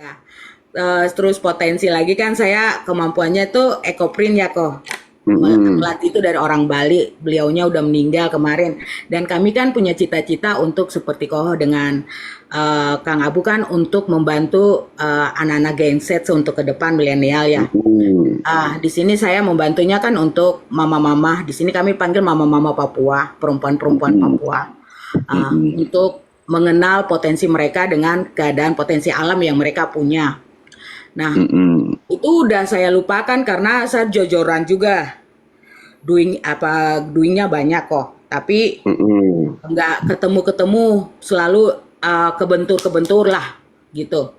Ya, terus potensi lagi kan saya kemampuannya tuh ekoprint ya kok. Mm-mm. Pelatih itu dari orang Bali, beliaunya udah meninggal kemarin. Dan kami kan punya cita-cita untuk seperti Koho dengan Kang Abu kan untuk membantu anak-anak genset untuk ke depan milenial ya. Mm-mm. Di sini saya membantunya kan untuk mama-mama. Di sini kami panggil mama-mama Papua, perempuan-perempuan Mm-mm. Papua, Mm-mm. untuk mengenal potensi mereka dengan keadaan potensi alam yang mereka punya. Nah, Mm-mm. itu udah saya lupakan karena saya jojoran juga. Doingnya banyak kok. Tapi Mm-mm. nggak ketemu-ketemu, selalu kebentur-kebentur lah gitu.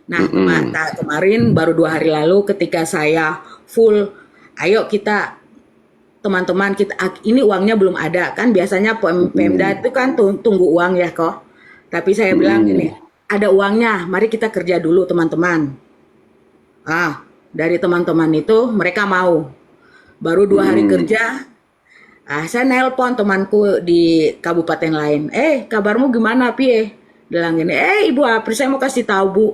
Nah, Mm-mm. kemarin baru 2 hari lalu ketika saya full, ayo kita teman-teman kita ini uangnya belum ada kan biasanya Pemda Mm-mm. itu kan tunggu uang ya kok. Tapi saya bilang Mm-mm. gini, ada uangnya, mari kita kerja dulu teman-teman. Dari teman-teman itu mereka mau. Baru 2 hari Mm-mm. kerja, saya nelpon temanku di kabupaten lain. Kabarmu gimana, Pie? Bilang gini, Ibu Apri, saya mau kasih tahu, Bu.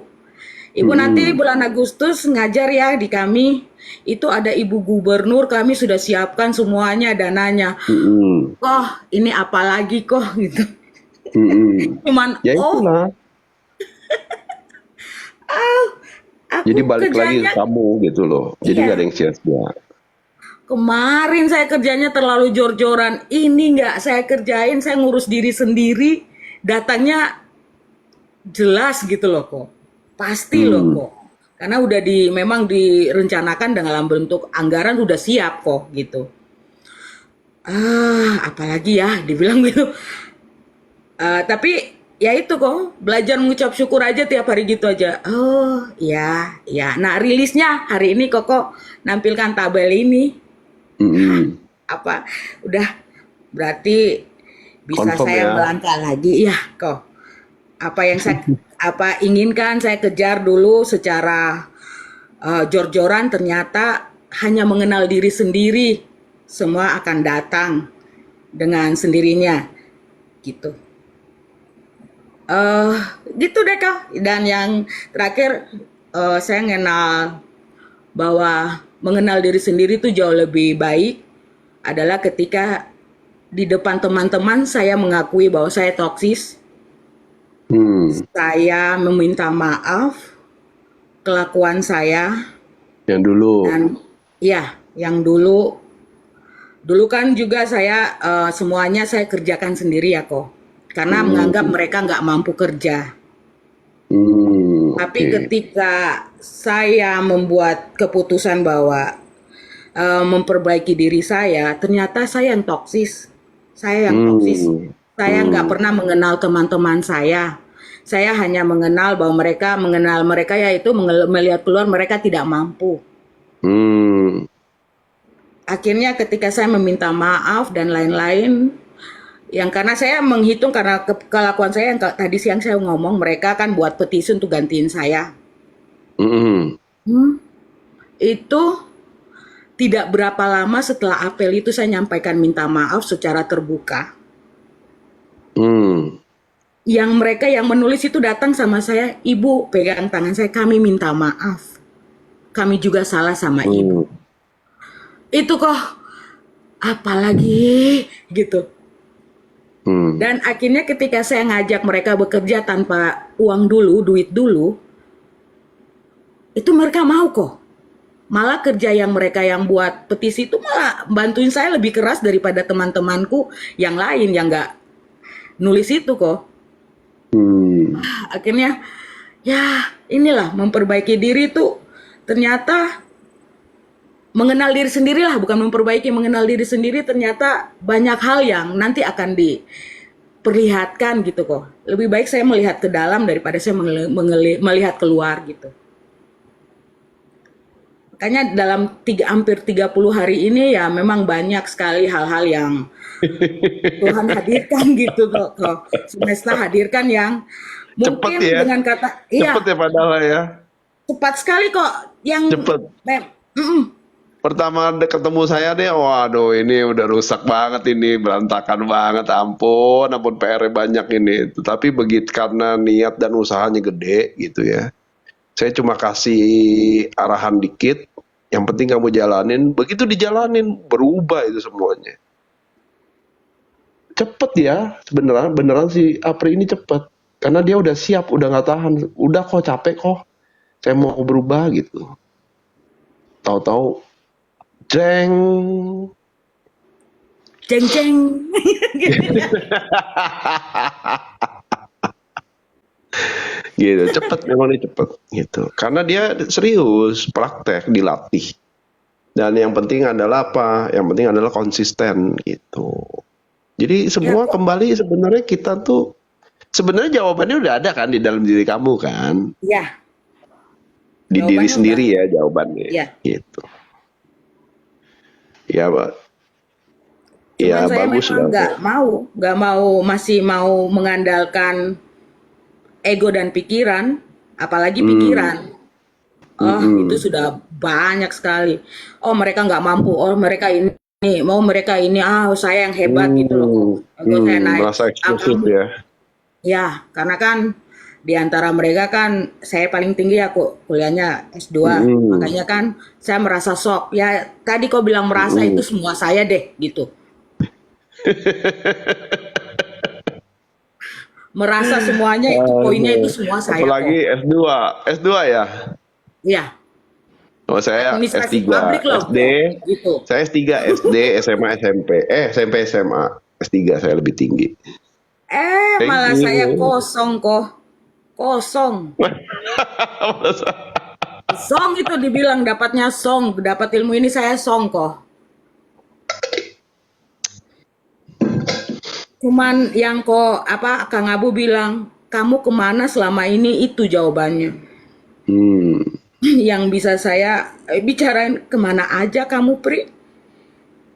Ibu nanti Mm-mm. bulan Agustus ngajar ya di kami. Itu ada Ibu Gubernur, kami sudah siapkan semuanya dananya. Mm-mm. Kok ini apa lagi kok gitu. Mm-mm. Cuman, Ya itulah. Jadi aku balik lagi ke kerjanya, kamu gitu loh. Jadi nggak ada iya. yang sia-sia. Kemarin saya kerjanya terlalu jor-joran. Ini nggak saya kerjain, saya ngurus diri sendiri. Datanya jelas gitu loh kok. Pasti loh Hmm. kok. Karena udah memang direncanakan dalam bentuk anggaran udah siap kok gitu. Apalagi ya dibilang gitu. Tapi ya itu kok, belajar mengucap syukur aja tiap hari gitu aja. Oh, iya, iya. Nah, rilisnya hari ini Koko nampilkan tabel ini. Mm-mm. Apa? Udah berarti bisa Confirm saya ya. melangkah lagi ya kok. Apa yang saya inginkan saya kejar dulu secara jor-joran, ternyata hanya mengenal diri sendiri. Semua akan datang dengan sendirinya gitu. eh Gitu deh Kak. Dan yang terakhir, saya mengenal bahwa mengenal diri sendiri itu jauh lebih baik adalah ketika di depan teman-teman saya mengakui bahwa saya toksis, Hmm. saya meminta maaf kelakuan saya, Yang dulu. dan ya yang dulu kan juga saya semuanya saya kerjakan sendiri ya kok, karena menganggap Hmm. mereka nggak mampu kerja. Hmm. Tapi Oke. ketika saya membuat keputusan bahwa memperbaiki diri saya, ternyata saya yang toksis. Saya yang toksis. Hmm. Saya nggak Hmm. pernah mengenal teman-teman saya. Saya hanya mengenal bahwa mengenal mereka yaitu melihat keluar mereka tidak mampu. Hmm. Akhirnya ketika saya meminta maaf dan lain-lain, yang karena saya menghitung karena kelakuan saya yang tadi siang saya ngomong, mereka kan buat petisi untuk gantiin saya. Hmm. Hmm, itu tidak berapa lama setelah apel itu saya nyampaikan minta maaf secara terbuka. Hmm. Yang mereka yang menulis itu datang sama saya, Ibu pegang tangan saya, kami minta maaf. Kami juga salah sama Ibu. Hmm. Itu kok apalagi gitu. Hmm. Dan akhirnya ketika saya ngajak mereka bekerja tanpa uang dulu, duit dulu, itu mereka mau kok. Malah kerja yang mereka yang buat petisi itu malah bantuin saya lebih keras daripada teman-temanku yang lain yang nggak nulis itu kok. Hmm. Akhirnya ya inilah memperbaiki diri tuh ternyata mengenal diri sendiri lah, bukan memperbaiki, mengenal diri sendiri ternyata banyak hal yang nanti akan diperlihatkan gitu kok. Lebih baik saya melihat ke dalam daripada saya melihat keluar gitu. Makanya dalam hampir 30 hari ini ya memang banyak sekali hal-hal yang Tuhan hadirkan gitu kok. Semesta hadirkan yang Cepet mungkin ya. dengan kata, Cepet iya, ya padahal ya. cepat sekali kok yang Cepet. mm-mm. Pertama ketemu saya deh, waduh ini udah rusak banget ini, berantakan banget, ampun, ampun PR-nya banyak ini. Tetapi begitu karena niat dan usahanya gede gitu ya. Saya cuma kasih arahan dikit, yang penting kamu jalanin. Begitu dijalanin, berubah itu semuanya. Cepet ya, beneran si Apri ini cepet. Karena dia udah siap, udah nggak tahan. Udah kok, capek kok. Saya mau berubah gitu. Tahu-tahu, jeng. Jeng-jeng. Gitu, cepet, memang dia cepet. Gitu. Karena dia serius, praktek, dilatih. Dan yang penting adalah apa? Yang penting adalah konsisten gitu. Jadi Ya semua kok. kembali sebenarnya kita tuh sebenarnya jawabannya udah ada kan di dalam diri kamu kan, Ya, di diri jawabannya udah. sendiri ya jawabannya, Ya. gitu. Ya, Pak. Cuman Ya saya bagus memang lah kok. nggak mau, masih mau mengandalkan ego dan pikiran, apalagi Hmm, pikiran. Oh, itu mm-mm. sudah banyak sekali. Oh, mereka nggak mampu. Oh, mereka ini, mau mereka ini. Ah, saya yang hebat gitu loh kok. Ego saya naik. Merasa Ah, eksklusif kamu. ya. Ya, karena kan di antara mereka kan saya paling tinggi aku kuliahnya S2. Mm-mm. Makanya kan saya merasa sok. Ya, tadi kau bilang merasa itu Mm-mm. semua saya deh gitu. Merasa semuanya itu poinnya itu Aduh. semua saya Apalagi kok. S2, S2 ya. Iya, Oh, saya administrasi S3, publik loh SD, kok. Gitu. saya S3, SD, SMA, SMP, SMP, SMA, S3 saya lebih tinggi. Thank Malah saya you. kosong kok. Kosong. Song itu dibilang dapatnya song. Dapat ilmu ini saya song kok. Cuman yang kok apa Kang Abu bilang, kamu kemana selama ini itu jawabannya. Hmm. Yang bisa saya bicarain kemana aja kamu Pri.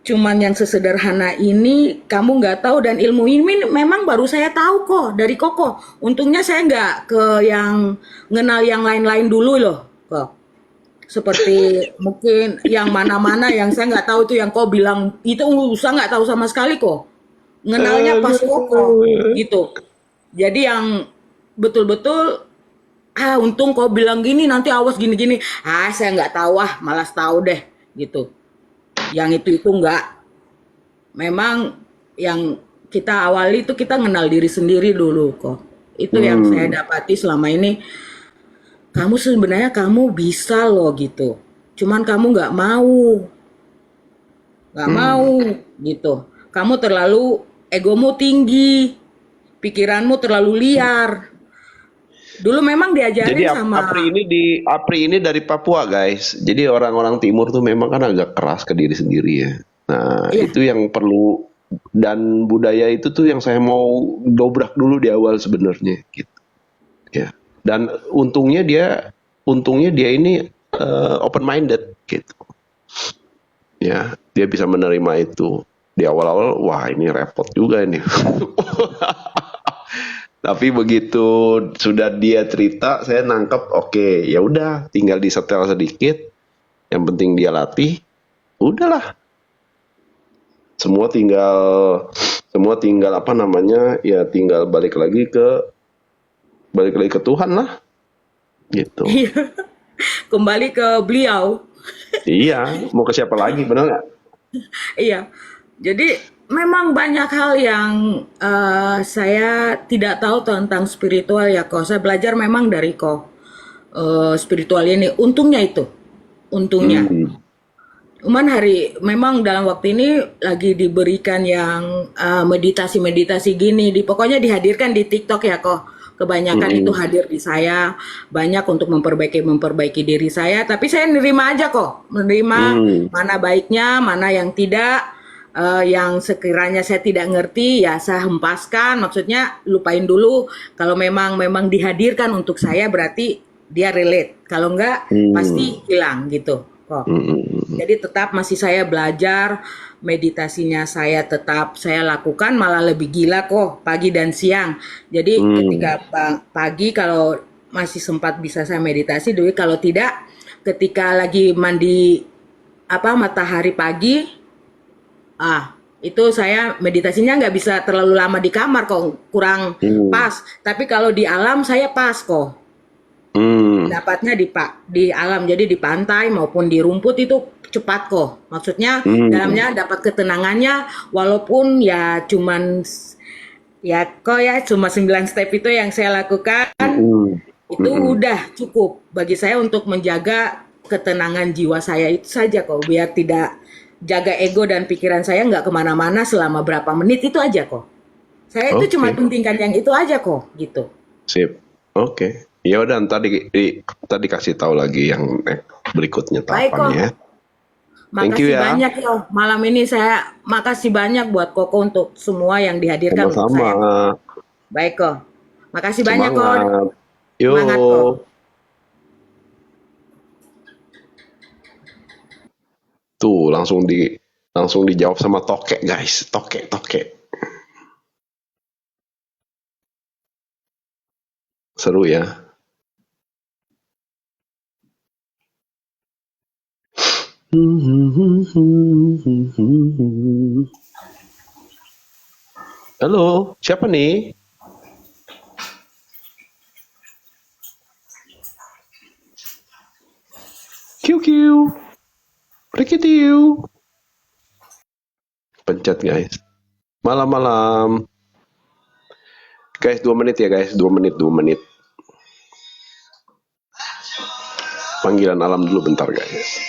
Cuman yang sesederhana ini kamu nggak tahu dan ilmu ini memang baru saya tahu kok dari Koko. Untungnya saya nggak ke yang ngenal yang lain-lain dulu loh kok. Seperti mungkin yang mana-mana yang saya nggak tahu itu yang kau bilang itu saya nggak tahu sama sekali kok. Ngenalnya pas Koko Aduh. gitu. Jadi yang betul-betul untung kau bilang gini nanti awas gini-gini. Saya nggak tahu malas tahu deh gitu. Yang itu enggak. Memang yang kita awali itu kita kenal diri sendiri dulu kok. Itu yang saya Hmm. dapati selama ini. Kamu sebenarnya kamu bisa loh gitu. Cuman kamu nggak Hmm. mau gitu. Kamu terlalu egomu tinggi, pikiranmu terlalu liar. Dulu memang Jadi diajarin sama, Apri ini dari Papua, guys. Jadi orang-orang timur tuh memang kan agak keras ke diri sendiri ya. Nah, iya, itu yang perlu dan budaya itu tuh yang saya mau dobrak dulu di awal sebenarnya gitu ya. Dan untungnya dia ini open minded gitu. Ya, dia bisa menerima itu. Di awal-awal wah ini repot juga ini. Tapi begitu sudah dia cerita, saya nangkep, oke, ya udah, tinggal disetel sedikit. Yang penting dia latih, udahlah. Semua tinggal, semua tinggal apa namanya, ya tinggal balik lagi ke Tuhan lah, gitu. iya, kembali ke beliau. Iya, mau ke siapa lagi, benar nggak? Iya, jadi memang banyak hal yang saya tidak tahu tentang spiritual ya kok. Saya belajar memang dari kok spiritual ini. Untungnya itu, untungnya. Hmm. Cuman memang dalam waktu ini lagi diberikan yang meditasi-meditasi gini. Pokoknya dihadirkan di TikTok ya kok. Kebanyakan itu Mm-mm. hadir di saya. Banyak untuk memperbaiki diri saya. Tapi saya nerima aja kok. Menerima Hmm. mana baiknya, mana yang tidak. Yang sekiranya saya tidak ngerti ya saya hempaskan. Maksudnya lupain dulu. Kalau memang dihadirkan untuk saya berarti dia relate. Kalau enggak pasti Hmm. hilang gitu kok. Hmm. Jadi tetap masih saya belajar, meditasinya saya tetap saya lakukan malah lebih gila kok pagi dan siang. Jadi Hmm. ketika pagi kalau masih sempat bisa saya meditasi, dulu kalau tidak ketika lagi mandi matahari pagi, itu saya meditasinya nggak bisa terlalu lama di kamar kok kurang Hmm. pas. Tapi kalau di alam saya pas kok. Hmm. dapatnya di alam, jadi di pantai maupun di rumput itu cepat kok. Maksudnya Hmm. dalamnya dapat ketenangannya walaupun ya cuman ya kok ya cuma 9 step itu yang saya lakukan, Mm-mm. itu Mm-mm. udah cukup bagi saya untuk menjaga ketenangan jiwa saya itu saja kok, biar tidak jaga ego dan pikiran saya nggak kemana-mana selama berapa menit itu aja kok. Saya itu cuma Oke, pentingkan yang itu aja kok, gitu. sip. Oke. Ya udah ntar ntar dikasih tahu lagi yang berikutnya Baik kok, tahapannya ya. Thank you makasih ya. banyak yo. Malam ini saya makasih banyak buat Koko untuk semua yang dihadirkan untuk Sama-sama. saya. Baik kok. Makasih banyak kok. Semangat. Semangat kok. Yo. Tuh langsung dijawab sama tokek guys. Tokek tokek. Seru ya. Halo, siapa nih? QQ. Rikitiu. Pencet guys. Malam-malam. Guys, 2 menit ya guys. 2 menit, 2 menit. Panggilan alam dulu bentar guys.